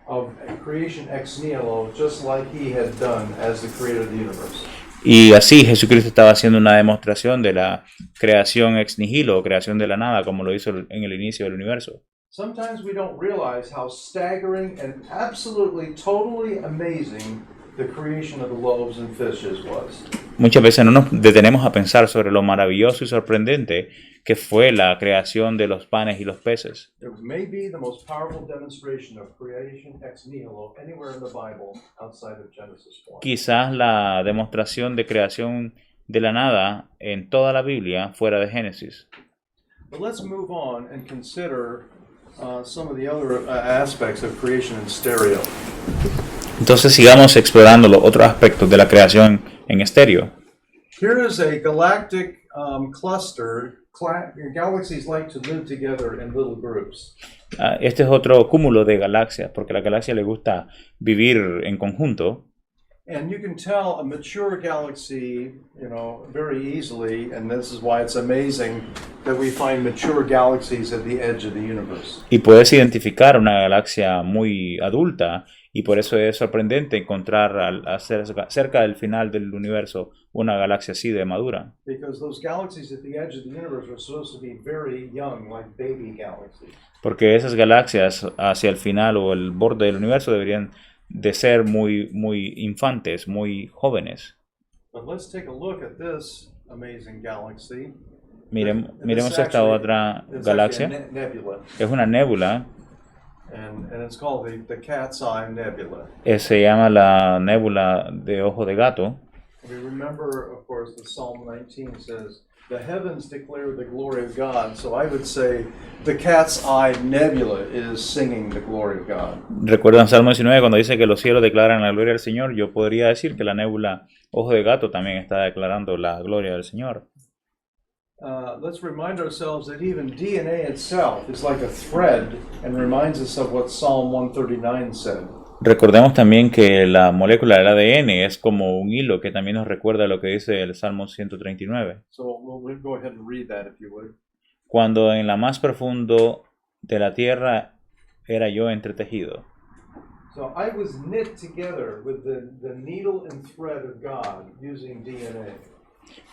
of creation ex nihilo, just like he had done as the creator of the universe. Y así Jesucristo estaba haciendo una demostración de la creación ex nihilo, creación de la nada, como lo hizo en el inicio del universo. Sometimes we don't realize how staggering and absolutely, totally amazing the creation of the loaves and fishes was. Muchas veces no nos detenemos a pensar sobre lo maravilloso y sorprendente que fue la creación de los panes y los peces. It may be the most powerful demonstration of creation ex nihilo anywhere in the Bible outside of Genesis 1. Quizás la demostración de creación de la nada en toda la Biblia fuera de Génesis. But let's move on and consider some of the other aspects of creation in stereo. Entonces sigamos explorando los otros aspectos de la creación en estéreo. Here is a galactic cluster. Galaxies like to live together in little groups. Este es otro cúmulo de galaxias, porque a la galaxia le gusta vivir en conjunto. And you can tell a mature galaxy, very easily, and this is why it's amazing that we find mature galaxies at the edge of the universe. Y puedes identificar una galaxia muy adulta, y por eso es sorprendente encontrar cerca del final del universo una galaxia así de madura. Because those galaxies at the edge of the universe are supposed to be very young, like baby galaxies. Porque esas galaxias hacia el final o el borde del universo deberían de ser muy infantes, muy jóvenes. But let's take a look at this amazing galaxy. Miremos esta otra galaxia. It's actually a nebula, Es una nébula. and it's called the Cat's Eye Nebula. Se llama la nébula de ojo de gato. We remember, of course, the Psalm 19 says, "The heavens declare the glory of God." So I would say the Cat's Eye Nebula is singing the glory of God. ¿Recuerdan Salmo 19 cuando dice que los cielos declaran la gloria del Señor? Yo podría decir que la nébula ojo de gato también está declarando la gloria del Señor. let's remind ourselves that even DNA itself is like a thread and reminds us of what Psalm 139 said. Recordemos también que la molécula del ADN es como un hilo que también nos recuerda lo que dice el Salmo 139. So we'll go ahead and read that if you would. Cuando en la más profundo de la tierra era yo entretejido. So I was knit together with the needle and thread of God using DNA.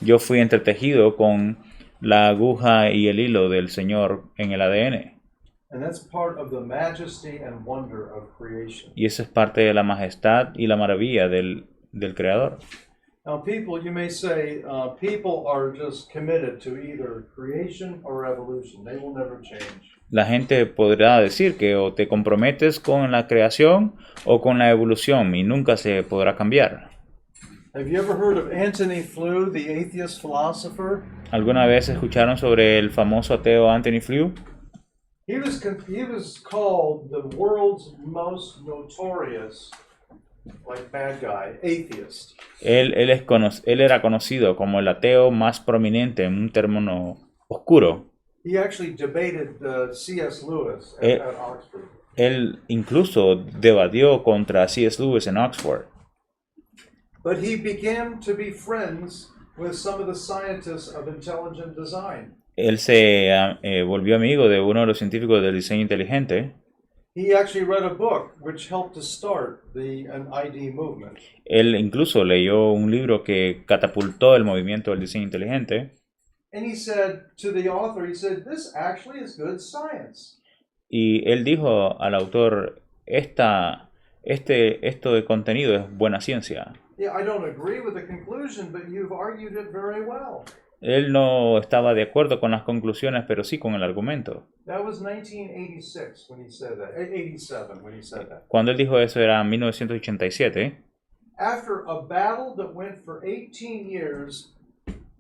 Yo fui entretejido con la aguja y el hilo del Señor en el ADN. And that's part of the majesty and wonder of creation. Y eso es parte de la majestad y la maravilla del Creador. Now, people, you may say, people are just committed to either creation or evolution. They will never change. La gente podrá decir que o te comprometes con la creación o con la evolución y nunca se podrá cambiar. Have you ever heard of Antony Flew, the atheist philosopher? ¿Alguna vez escucharon sobre el famoso ateo Antony Flew? He was called the world's most notorious, like bad guy, atheist. Él era conocido como el ateo más prominente en un término oscuro. He actually debated C.S. Lewis at Oxford. Él incluso debatió contra C.S. Lewis en Oxford. But he began to be friends with some of the scientists of intelligent design. Él se volvió amigo de uno de los científicos del diseño inteligente. He actually read a book which helped to start an ID movement. Él incluso leyó un libro que catapultó el movimiento del diseño inteligente. And he said to the author, he said, "This actually is good science." Y él dijo al autor, esto de contenido es buena ciencia. Yeah, I don't agree with the conclusion, but you've argued it very well. Él no estaba de acuerdo con las conclusiones, pero sí con el argumento. That was 1986 when he said that. 87 when he said that. Cuando él dijo eso era 1987. After a battle that went for 18 years,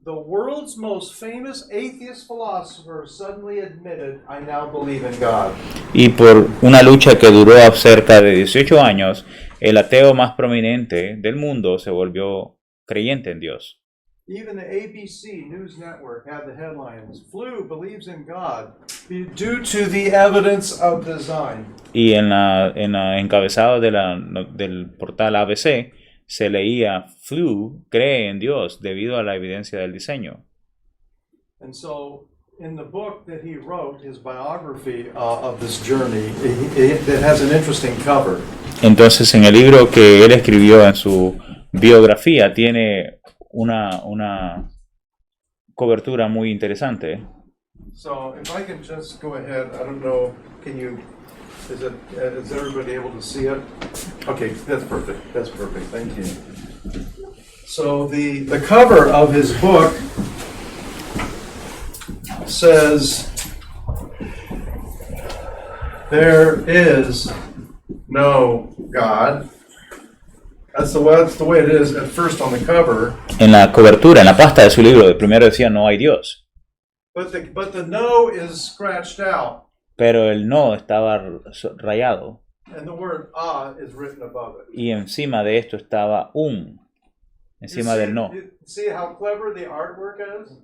the world's most famous atheist philosopher suddenly admitted, "I now believe in God." Y por una lucha que duró cerca de 18 años, el ateo más prominente del mundo se volvió creyente en Dios. Even the ABC News Network had the headlines, "Flew believes in God due to the evidence of design." Y en la encabezado del portal ABC se leía, Flew cree en Dios debido a la evidencia del diseño. And so, in the book that he wrote, his biography of this journey, it has an interesting cover. Entonces, en el libro que él escribió en su biografía tiene una cobertura muy interesante. So, if I can just go ahead, I don't know, is everybody able to see it? Okay, that's perfect. That's perfect. Thank you. So the cover of his book says, "There is no God." That's the way it is at first on the cover. En la cobertura, en la pasta de su libro, de primero decía no hay Dios. But the no is scratched out. Pero el no estaba rayado. And the word is written above it. Y encima de esto estaba encima del no. See how clever the artwork is?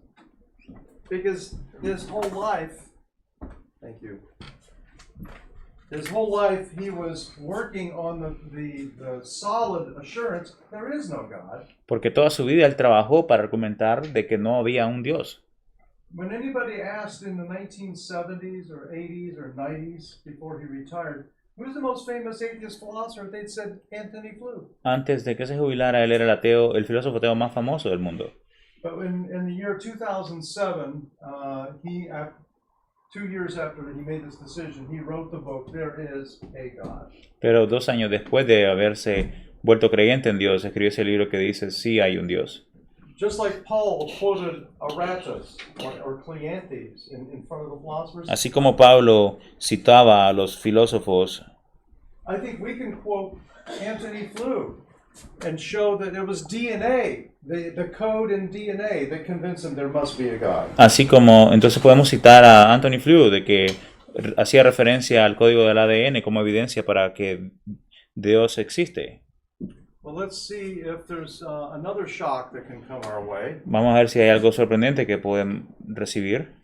Because his whole life, thank you. His whole life he was working on the solid assurance there is no God. Porque toda su vida él trabajó para argumentar de que no había un Dios. When anybody asked in the 1970s or 80s or 90s before he retired, who's the most famous atheist philosopher? They'd said Antony Flew. Antes de que se jubilara, él era el filósofo ateo más famoso del mundo. But in the year 2007, 2 years after he made this decision, he wrote the book, There Is a God. Pero 2 años después de haberse vuelto creyente en Dios, escribió ese libro que dice, sí hay un Dios. Just like Paul quoted Aratus or Cleanthes in front of the philosophers, Así como Pablo citaba a los filósofos, I think we can quote Antony Flew and show that it was DNA, the code in DNA that convinced him there must be a God. así como entonces podemos citar a Antony Flew de que hacía referencia al código del ADN como evidencia para que Dios existe. Well, let's see if there's another shock that can come our way. Vamos a ver si hay algo sorprendente que pueden recibir.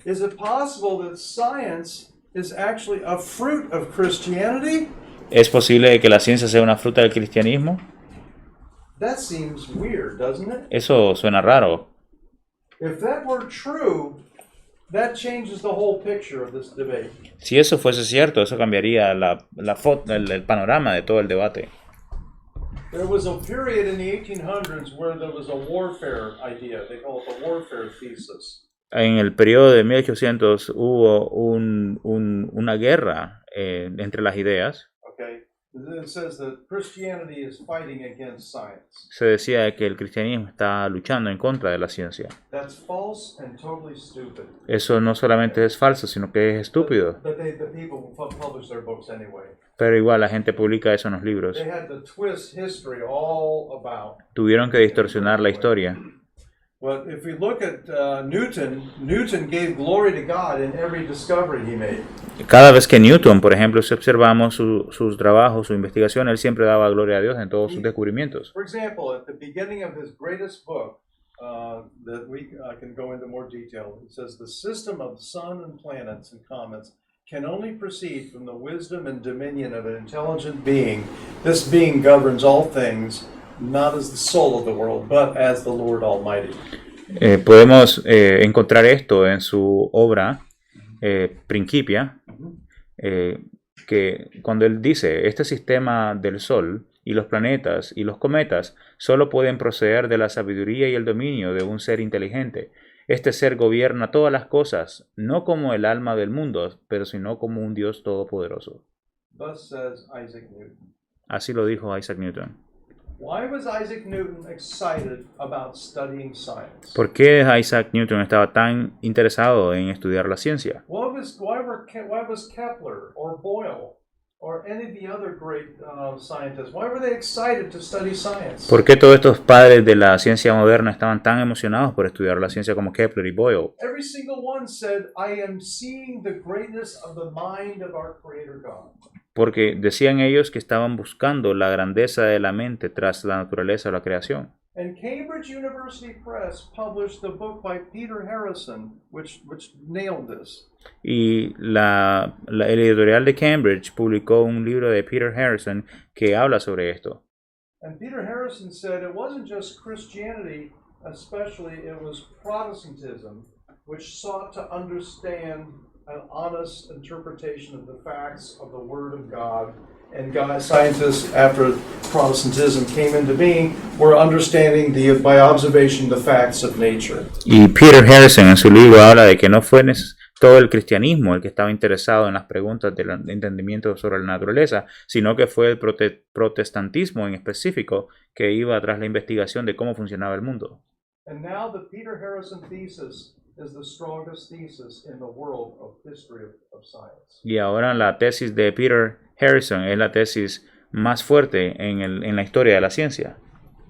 Is it possible that science is actually a fruit of Christianity? ¿Es posible que la ciencia sea una fruta del cristianismo? That seems weird, doesn't it? Eso suena raro. If that were true, that changes the whole picture of this debate. Si eso fuese cierto, eso cambiaría el panorama de todo el debate. There was a period in the 1800s where there was a warfare idea. They call it the warfare thesis. En el periodo de 1800 hubo una guerra entre las ideas. Okay, it says that Christianity is fighting against science. Se decía que el cristianismo está luchando en contra de la ciencia. That's false and totally stupid. Eso no solamente es falso, sino que es estúpido. But the people publish their books anyway. Pero igual la gente publica eso en los libros. They had to twist history all about. Tuvieron que distorsionar la historia. But if we look at Newton gave glory to God in every discovery he made. Cada vez que Newton, por ejemplo, si observamos sus trabajos, su investigación, él siempre daba gloria a Dios en todos sus descubrimientos. For example, at the beginning of his greatest book, that I can go into more detail, it says the system of sun and planets and comets can only proceed from the wisdom and dominion of an intelligent being. This being governs all things, not as the soul of the world, but as the Lord Almighty. Podemos encontrar esto en su obra Principia, que cuando él dice, este sistema del Sol y los planetas y los cometas solo pueden proceder de la sabiduría y el dominio de un ser inteligente. Este ser gobierna todas las cosas, no como el alma del mundo, pero sino como un Dios todopoderoso. Thus says Isaac Newton. Así lo dijo Isaac Newton. Why was Isaac Newton excited about studying science? ¿Por qué Isaac Newton estaba tan interesado en estudiar la ciencia? Why was Kepler or Boyle or any of the other great scientists, why were they excited to study science? ¿Por qué todos estos padres de la ciencia moderna estaban tan emocionados por estudiar la ciencia como Kepler y Boyle? Every single one said, I am seeing the greatness of the mind of our Creator God. Porque decían ellos que estaban buscando la grandeza de la mente tras la naturaleza o la creación. And Cambridge University Press published the book by Peter Harrison, which nailed this. Y el editorial de Cambridge publicó un libro de Peter Harrison que habla sobre esto. And Peter Harrison said it wasn't just Christianity, especially it was Protestantism, which sought to understand an honest interpretation of the facts of the Word of God. And scientists, after Protestantism came into being, were understanding by observation the facts of nature. Y Peter Harrison en su libro habla de que no fue todo el cristianismo el que estaba interesado en las preguntas del entendimiento sobre la naturaleza, sino que fue el protestantismo en específico que iba tras la investigación de cómo funcionaba el mundo. And now the Peter Harrison thesis is the strongest thesis in the world of history of science. Y ahora la tesis de Peter Harrison es la tesis más fuerte en la historia de la ciencia.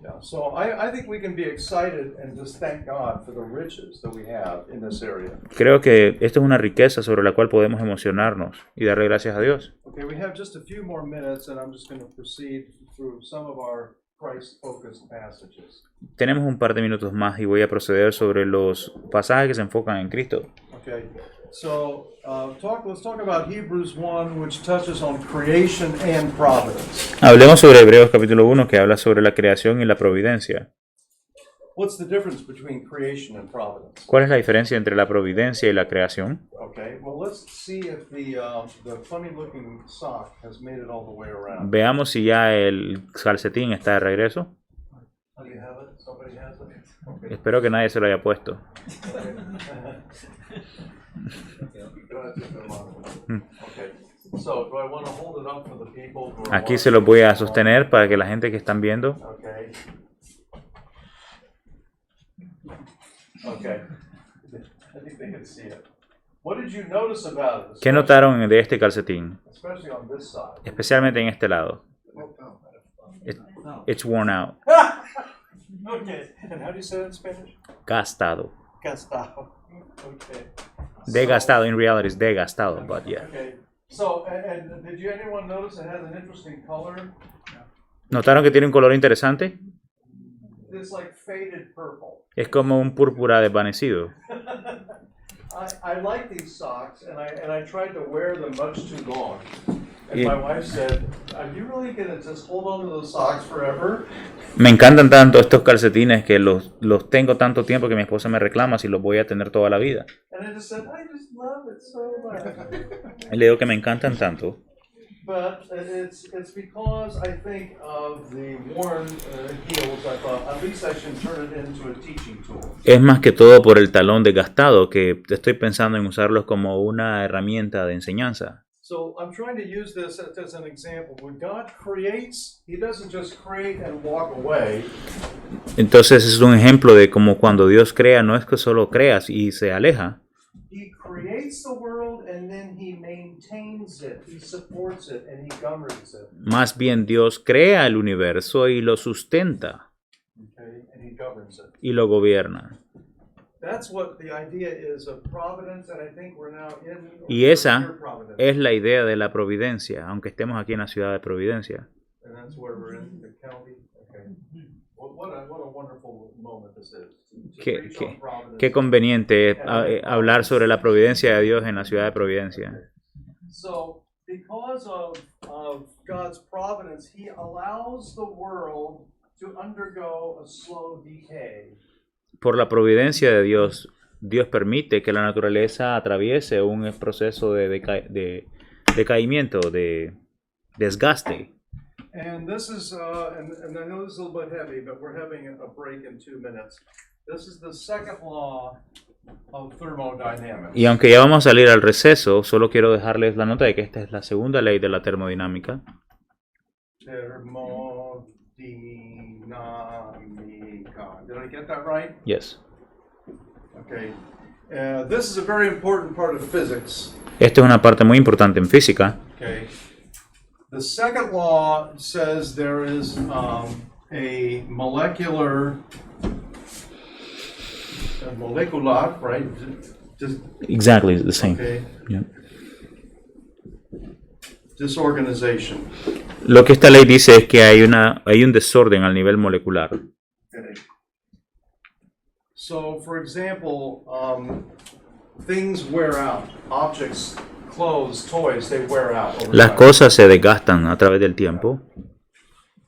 Yeah, so I think we can be excited and just thank God for the riches that we have in this area. Creo que esto es una riqueza sobre la cual podemos emocionarnos y darle gracias a Dios. Okay, we have just a few more minutes and I'm just going to proceed through some of our Christ-focused passages. Tenemos un par de minutos más y voy a proceder sobre los pasajes que se enfocan en Cristo. Okay, so let's talk about Hebrews 1, which touches on creation and providence. Hablemos sobre Hebreos capítulo 1, que habla sobre la creación y la providencia. What's the difference between creation and providence? ¿Cuál es la diferencia entre la providencia y la creación? Okay, well, let's see if the funny-looking sock has made it all the way around. Veamos si ya el calcetín está de regreso. Do you have it? Somebody has it? Okay. Espero que nadie se lo haya puesto. Okay. So, do I want to hold it up for the people who are Aquí se los watching? voy a sostener para que la gente que están viendo. Okay. Okay. I think they can see it. What did you notice about it? ¿Qué notaron de este calcetín? Especially on this side. Especialmente en este lado. It's worn out. Okay. And how do you say that in Spanish? Gastado. Gastado. Okay. Desgastado. In reality, it's desgastado, but yeah. Okay. So, and did anyone notice it has an interesting color? ¿Notaron que tiene un color interesante? It's like faded purple. Es como un púrpura desvanecido. I like these socks, and I tried to wear them much too long. And Yeah. my wife said, "Are you really gonna just hold on to those socks forever?" Me encantan tanto estos calcetines que los tengo tanto tiempo que mi esposa me reclama si los voy a tener toda la vida. And I just said, "I just love it so much." Y le digo que me encantan tanto. But it's because I think of the worn heels. I thought at least I should turn it into a teaching tool. Es más que todo por el talón desgastado que estoy pensando en usarlos como una herramienta de enseñanza. So I'm trying to use this as an example. When God creates, He doesn't just create and walk away. Entonces es un ejemplo de cómo cuando Dios crea no es que solo creas y se aleja, He creates the world and then He maintains it, He supports it, and He governs it. más bien Dios crea el universo y lo sustenta Okay, and He governs it. y lo gobierna. That's what the idea is of providence, and I think we're now in. Y esa your providence. es la idea de la providencia, aunque estemos aquí en la ciudad de Providencia. And that's where we're in the county. Okay. What a wonderful moment this is. To Qué, preach qué- on providence. qué conveniente es hablar sobre la providencia de Dios en la ciudad de Providencia. So, because of God's providence, He allows the world to undergo a slow decay. Por la providencia de Dios, Dios permite que la naturaleza atraviese un proceso de decaimiento, de desgaste. And this is, and I know this is a little bit heavy, but we're having a break in 2 minutes. This is the second law of thermodynamics. Y aunque ya vamos a salir al receso, solo quiero dejarles la nota de que esta es la segunda ley de la termodinámica. Thermodynamica. Did I get that right? Yes. Okay. This is a very important part of physics. Esta es una parte muy importante en física. Okay. The second law says there is a molecular, right? Just, Exactly the same. okay. Yeah. Disorganization. Lo que esta ley dice es que hay un desorden al nivel molecular. Okay. So, for example, things wear out. Objects, clothes, toys, they wear out over Las time. cosas se desgastan a través del tiempo.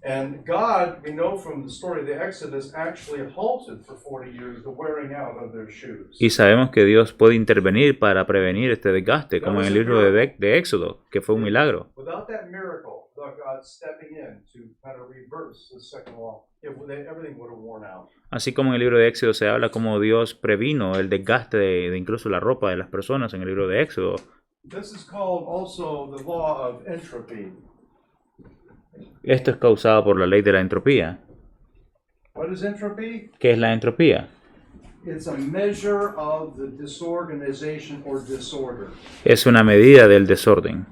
And God, we know from the story of the Exodus, actually halted for 40 years the wearing out of their shoes. Y sabemos que Dios puede intervenir para prevenir este desgaste, como en el libro de Éxodo, que fue un milagro. Without that miracle, God stepping in to kind of reverse the second law, everything would have worn out. Así como en el libro de Éxodo se habla como Dios previno el desgaste de incluso la ropa de las personas en el libro de Éxodo. This is called also the law of entropy. Esto es causado por la ley de la entropía. What is entropy? ¿Qué es la entropía? It's a measure of the disorganization or disorder. Es una medida del desorden.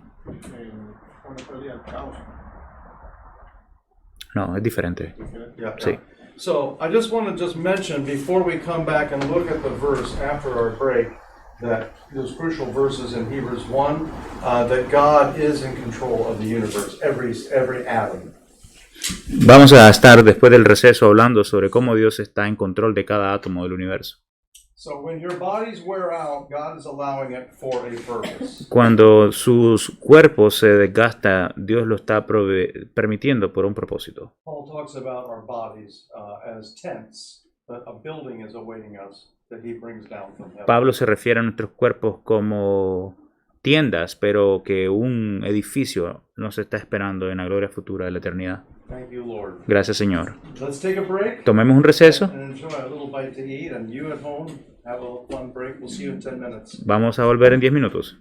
No, es diferente. Yeah. Sí. So I just want to just mention before we come back and look at the verse after our break that those crucial verses in Hebrews 1 that God is in control of the universe, every atom. Vamos a estar después del receso hablando sobre cómo Dios está en control de cada átomo del universo. So when your bodies wear out, God is allowing it for a purpose. Cuando sus cuerpos se desgastan, Dios lo está permitiendo por un propósito. Paul talks about our bodies as tents, that a building is awaiting us that he brings down from heaven. Pablo se refiere a nuestros cuerpos como tiendas, pero que un edificio nos está esperando en la gloria futura de la eternidad. Thank you, Lord. Gracias, Señor. Let's take a break Tomemos un receso. and enjoy a little bite to eat, and you at home have a fun break. We'll see you in 10 minutes. Vamos a volver en 10 minutos.